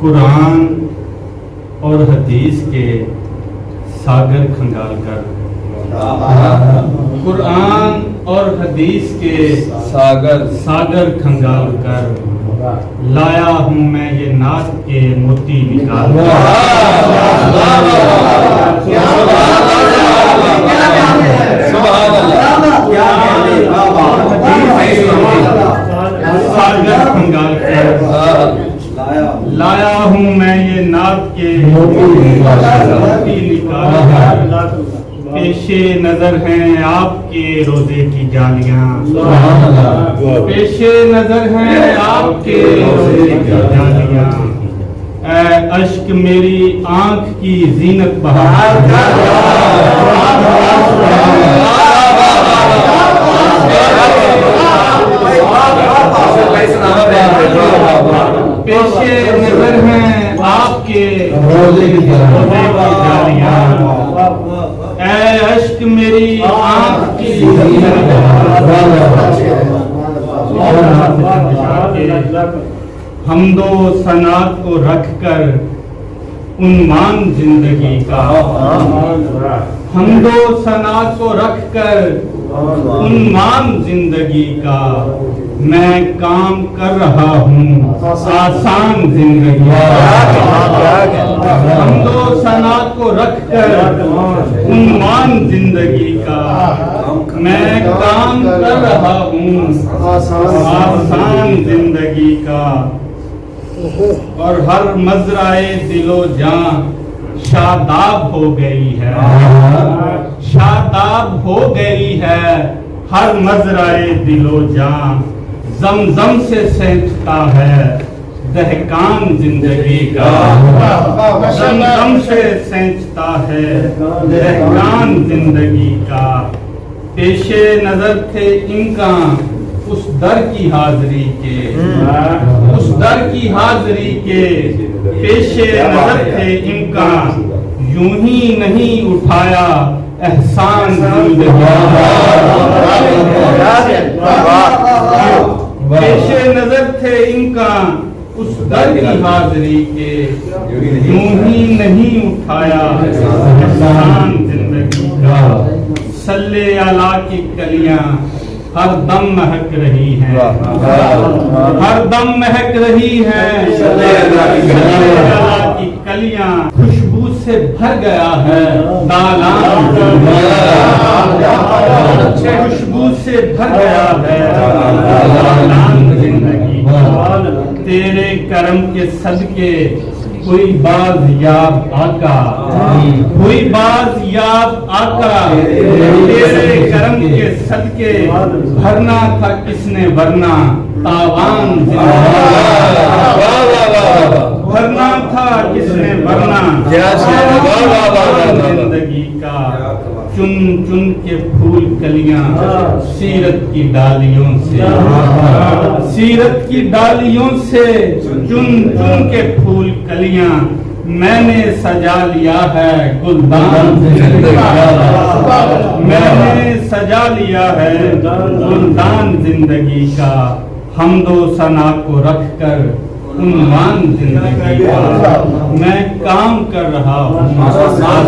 قرآن اور حدیث کے ساگر کھنگال کر، قرآن اور حدیث کے ساگر کھنگال کر، لایا ہوں میں یہ نعت کے موتی نکال کر۔ ساگر کھنگال کر لایا ہوں میں یہ نعت کے موتی نکال کر، پیش نظر ہیں آپ کے روزے کی جالیاں، پیش نظر ہیں آپ کے روزے کی جالیاں، اے اشک میری آنکھ کی زینت بہار پیش نظر ہیں آپ کے روزے کی جالیاں، اے اشک میری آنکھ کی حمد و ثناء کو رکھ کر عنوان زندگی کا، حمد و ثناء کو رکھ کر عنوان زندگی کا، میں کام کر رہا ہوں آسان زندگی کا، حمد و ثناء کو رکھ کر عنوان زندگی کا، میں کام کر رہا ہوں آسان زندگی کا، اور ہر مزرعے دل و جان شاداب ہو گئی ہے، شاداب ہو گئی ہے ہر مزرعے دل و جان، زمزم سے سینچتا ہے دہقان زندگی کا، زمزم سے سینچتا ہے دہقان زندگی کا، پیش نظر تھے ان کا اس در کی حاضری کے، اس در کی حاضری کے، پیش نظر تھے ان کا، یوں ہی نہیں اٹھایا احسان زندگی کا، پیش نظر تھے ان کا اس در کی حاضری کے، یوں ہی نہیں اٹھایا احسان زندگی کا، صلی اللہ کی کلیاں ہر دم مہک رہی ہیں، ہر دم مہک رہی ہیں، کی کلیاں خوشبو سے بھر گیا ہے دالان، خوشبو سے بھر گیا ہے دالان زندگی، تیرے کرم کے صدقے کوئی باز یاب آقا، کوئی باز یاب آقا، تیرے کرم کے صدقے بھرنا تھا کس نے ورنہ تاوان بھرنا تھا کس نے ورنہ زندگی کا، چن چن کے پھول کلیاں سیرت کی ڈالیوں سے، سیرت کی ڈالیوں سے چن چن کے پھول کلیاں، میں نے سجا لیا ہے گلدان زندگی کا، میں نے سجا لیا ہے گلدان زندگی کا، حمد و ثناء کو رکھ کر عنوان زندگی کا، میں کام کر رہا ہوں آسان